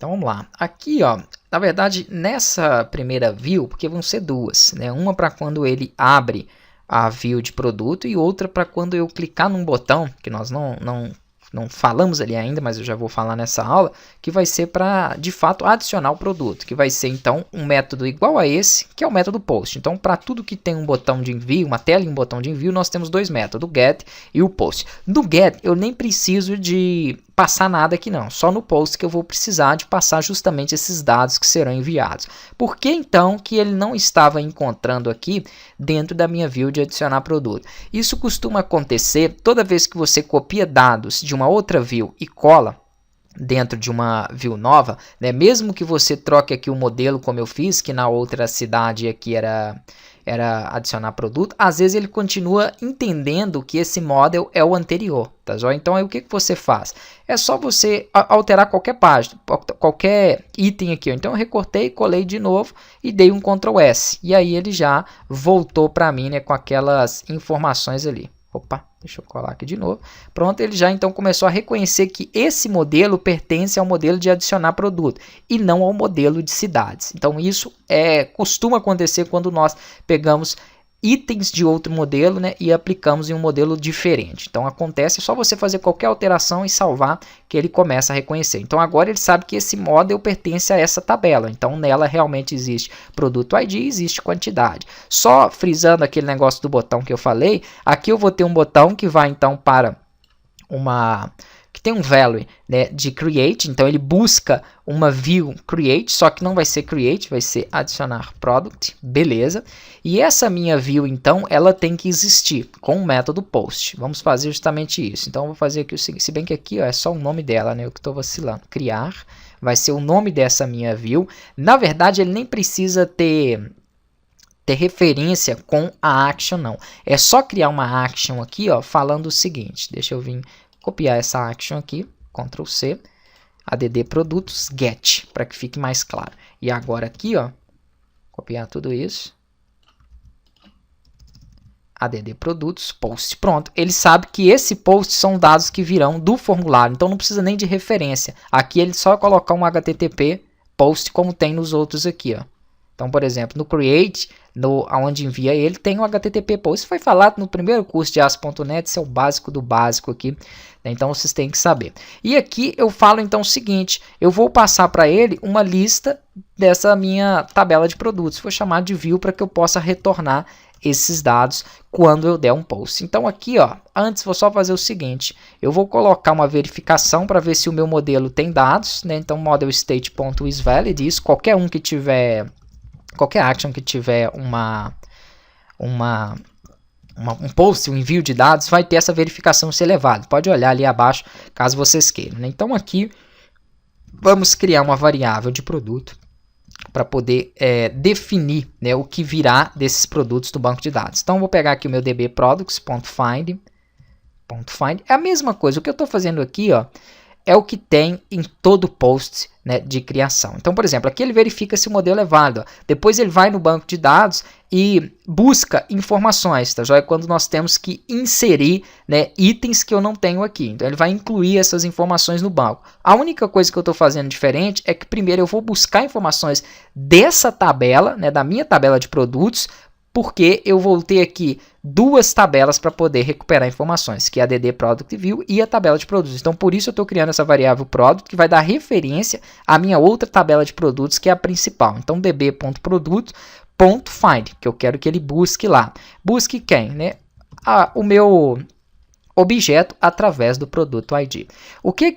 Então vamos lá. Aqui, ó, na verdade, nessa primeira view, porque vão ser duas, né? Uma para quando ele abre a view de produto e outra para quando eu clicar num botão, que nós não falamos ali ainda, mas eu já vou falar nessa aula, que vai ser para, de fato, adicionar o produto, que vai ser, então, um método igual a esse, que é o método post. Então, para tudo que tem um botão de envio, uma tela e um botão de envio, nós temos dois métodos, o get e o post. No get, eu nem preciso de passar nada aqui não, só no post que eu vou precisar de passar justamente esses dados que serão enviados. Por que então que ele não estava encontrando aqui dentro da minha view de adicionar produto? Isso costuma acontecer toda vez que você copia dados de uma outra view e cola dentro de uma view nova, né? Mesmo que você troque aqui o modelo como eu fiz, que na outra cidade aqui era adicionar produto, às vezes ele continua entendendo que esse model é o anterior, tá joia? Então aí o que você faz? É só você alterar qualquer página, qualquer item aqui, ó. Então eu recortei, colei de novo e dei um Ctrl S, e aí ele já voltou para mim, né, com aquelas informações ali. Opa, deixa eu colar aqui de novo. Pronto, ele já então começou a reconhecer que esse modelo pertence ao modelo de adicionar produto e não ao modelo de cidades. Então isso costuma acontecer quando nós pegamos itens de outro modelo, né, e aplicamos em um modelo diferente. Então acontece, é só você fazer qualquer alteração e salvar que ele começa a reconhecer. Então agora ele sabe que esse model pertence a essa tabela. Então nela realmente existe produto ID, existe quantidade. Só frisando aquele negócio do botão que eu falei, aqui eu vou ter um botão que vai então para que tem um value, né, de create, então ele busca uma view create, só que não vai ser create, vai ser adicionar product, beleza. E essa minha view, então, ela tem que existir com o método post. Vamos fazer justamente isso. Então, eu vou fazer aqui o seguinte, se bem que aqui ó, é só o nome dela, né, eu que estou vacilando. Criar, vai ser o nome dessa minha view. Na verdade, ele nem precisa ter referência com a action, não. É só criar uma action aqui, ó, falando o seguinte, deixa eu vir copiar essa action aqui, Ctrl C, add produtos, get, para que fique mais claro. E agora aqui, ó, copiar tudo isso, add produtos, post, pronto. Ele sabe que esse post são dados que virão do formulário, então não precisa nem de referência. Aqui ele só colocar um HTTP post como tem nos outros aqui, ó. Então, por exemplo, no create, onde envia ele, tem o HTTP post. Isso foi falado no primeiro curso de ASP.NET, isso é o básico do básico aqui, né? Então vocês têm que saber. E aqui eu falo então o seguinte, eu vou passar para ele uma lista dessa minha tabela de produtos. Vou chamar de view para que eu possa retornar esses dados quando eu der um post. Então aqui, ó, antes vou só fazer o seguinte, eu vou colocar uma verificação para ver se o meu modelo tem dados, né? Então model state.isValid, isso qualquer um que tiver, qualquer action que tiver um post, um envio de dados, vai ter essa verificação ser levada. Pode olhar ali abaixo, caso vocês queiram, né? Então aqui, vamos criar uma variável de produto para poder definir, né, o que virá desses produtos do banco de dados. Então, eu vou pegar aqui o meu dbproducts.find. É a mesma coisa. O que eu estou fazendo aqui, ó, é o que tem em todo post, né, de criação. Então, por exemplo, aqui ele verifica se o modelo é válido. Ó. Depois ele vai no banco de dados e busca informações, tá? Já é quando nós temos que inserir, né, itens que eu não tenho aqui. Então, ele vai incluir essas informações no banco. A única coisa que eu estou fazendo diferente é que primeiro eu vou buscar informações dessa tabela, né, da minha tabela de produtos, porque eu vou ter aqui duas tabelas para poder recuperar informações, que é a DD Product View e a tabela de produtos. Então, por isso eu estou criando essa variável Product, que vai dar referência à minha outra tabela de produtos, que é a principal. Então, db.produtos.find, que eu quero que ele busque lá. Busque quem? Né? O meu objeto através do produto ID. O que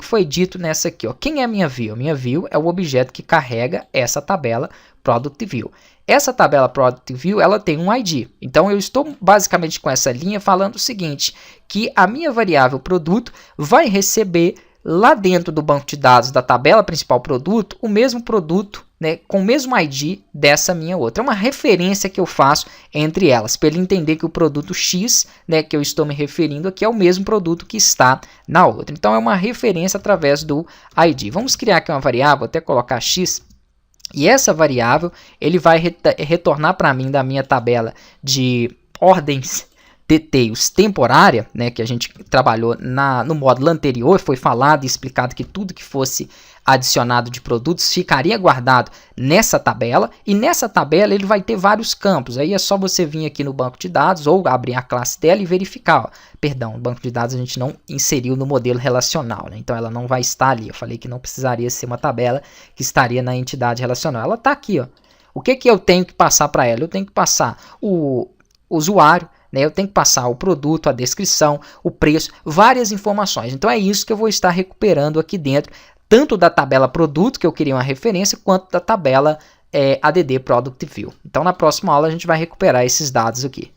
foi dito nessa aqui? Ó? Quem é a minha view? Minha view é o objeto que carrega essa tabela Product View. Essa tabela Product View, ela tem um ID. Então, eu estou basicamente com essa linha falando o seguinte, que a minha variável produto vai receber lá dentro do banco de dados da tabela principal produto, o mesmo produto, né, com o mesmo ID dessa minha outra. É uma referência que eu faço entre elas, para ele entender que o produto X, né, que eu estou me referindo aqui, é o mesmo produto que está na outra. Então, é uma referência através do ID. Vamos criar aqui uma variável, vou até colocar X. E essa variável, ele vai retornar para mim da minha tabela de ordens details temporária, né, que a gente trabalhou no módulo anterior, foi falado e explicado que tudo que fosse adicionado de produtos ficaria guardado nessa tabela, e nessa tabela ele vai ter vários campos. Aí é só você vir aqui no banco de dados ou abrir a classe dela e verificar. Ó. Perdão, o banco de dados a gente não inseriu no modelo relacional, né? Então ela não vai estar ali. Eu falei que não precisaria ser uma tabela que estaria na entidade relacional. Ela está aqui. Ó. O que eu tenho que passar para ela? Eu tenho que passar o usuário, né? Eu tenho que passar o produto, a descrição, o preço, várias informações. Então é isso que eu vou estar recuperando aqui dentro, tanto da tabela produto, que eu queria uma referência, quanto da tabela ADD Product View. Então na próxima aula a gente vai recuperar esses dados aqui.